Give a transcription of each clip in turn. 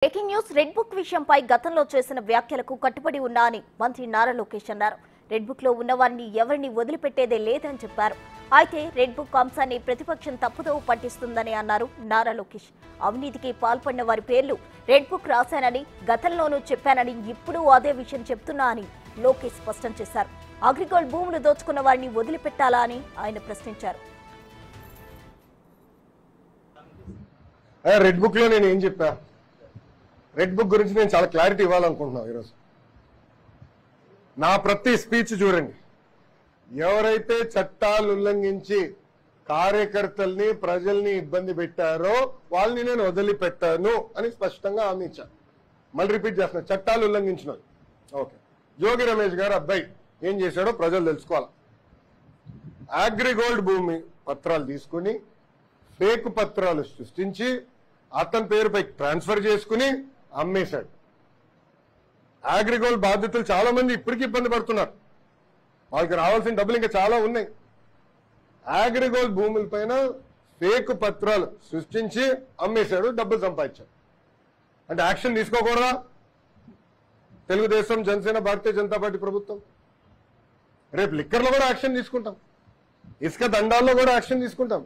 Breaking news red book విషయంపై గతంలో చేసిన వ్యాఖ్యలకు కట్టుబడి ఉన్నా అని మంత్రి నారా లోకేష్ అన్నారు. రెడ్ బుక్ లో ఉన్న వారిని ఎవరిని వదిలిపెట్టేదే లేదని చెప్పారు. అయితే రెడ్ బుక్ అంశాన్ని ప్రతిపక్షం తప్పుదోవ పట్టిస్తుందని అన్నారు నారా లోకేష్. అవినీతికి పాల్పడిన వారి పేర్లు రెడ్ బుక్ రాశానని గతంలోనూ చెప్పానని ఇప్పుడు అదే విషయం చెప్తున్నా అని లోకేష్ స్పష్టం చేశారు. అగ్రిగోల్డ్ భూములు దోచుకున్న వారిని వదిలిపెట్టాలా అని ఆయన ప్రశ్నించారు. రెడ్ బుక్ లో నేను ఏం చెప్పా, రెడ్ బుక్ గురించి నేను చాలా క్లారిటీ ఇవ్వాలనుకుంటున్నాను ఈరోజు. నా ప్రతి స్పీచ్ చూడండి, ఎవరైతే చట్టాలు ఉల్లంఘించి కార్యకర్తల్ని ప్రజల్ని ఇబ్బంది పెట్టారో వాళ్ళని నేను వదిలిపెట్టాను అని స్పష్టంగా హామీ ఇచ్చాను. మళ్ళీ రిపీట్ చేస్తున్నా, చట్టాలు ఉల్లంఘించిన ఓకే. జోగి రమేష్ గారు అబ్బాయి ఏం చేశాడో ప్రజలు తెలుసుకోవాలి. అగ్రిగోల్డ్ భూమి పత్రాలు తీసుకుని ఫేక్ పత్రాలు సృష్టించి అతని పేరుపై ట్రాన్స్ఫర్ చేసుకుని అమ్మేశాడు. అగ్రిగోల్డ్ బాధితులు చాలా మంది ఇప్పటికీ ఇబ్బంది పడుతున్నారు. వాళ్ళకి రావాల్సిన డబ్బులు ఇంకా చాలా ఉన్నాయి. అగ్రిగోల్డ్ భూముల పైన ఫేక్ పత్రాలు సృష్టించి అమ్మేశాడు, డబ్బులు సంపాదించాడు. అంటే యాక్షన్ తీసుకోకూడదా? తెలుగుదేశం, జనసేన, భారతీయ జనతా పార్టీ ప్రభుత్వం రేపు లిక్కర్లో కూడా యాక్షన్ తీసుకుంటాం, ఇసుక దండాల్లో కూడా యాక్షన్ తీసుకుంటాం.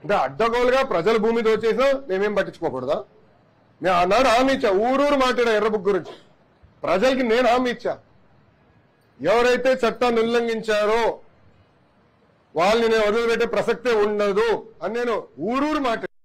అంటే అడ్డగోలుగా ప్రజల భూమి దోచేసినా మేమేం పట్టించుకోకూడదా? నేను ఆనాడు హామీ ఇచ్చా, ఊరూరు మాట్లాడా ఎర్ర బుక్ గురించి. ప్రజలకి నేను హామీ ఇచ్చా, ఎవరైతే చట్టాన్ని ఉల్లంఘించారో వాళ్ళని నేను వదిలిపెట్టే ప్రసక్తే ఉండదు అని నేను ఊరూరు మాట్లాడా.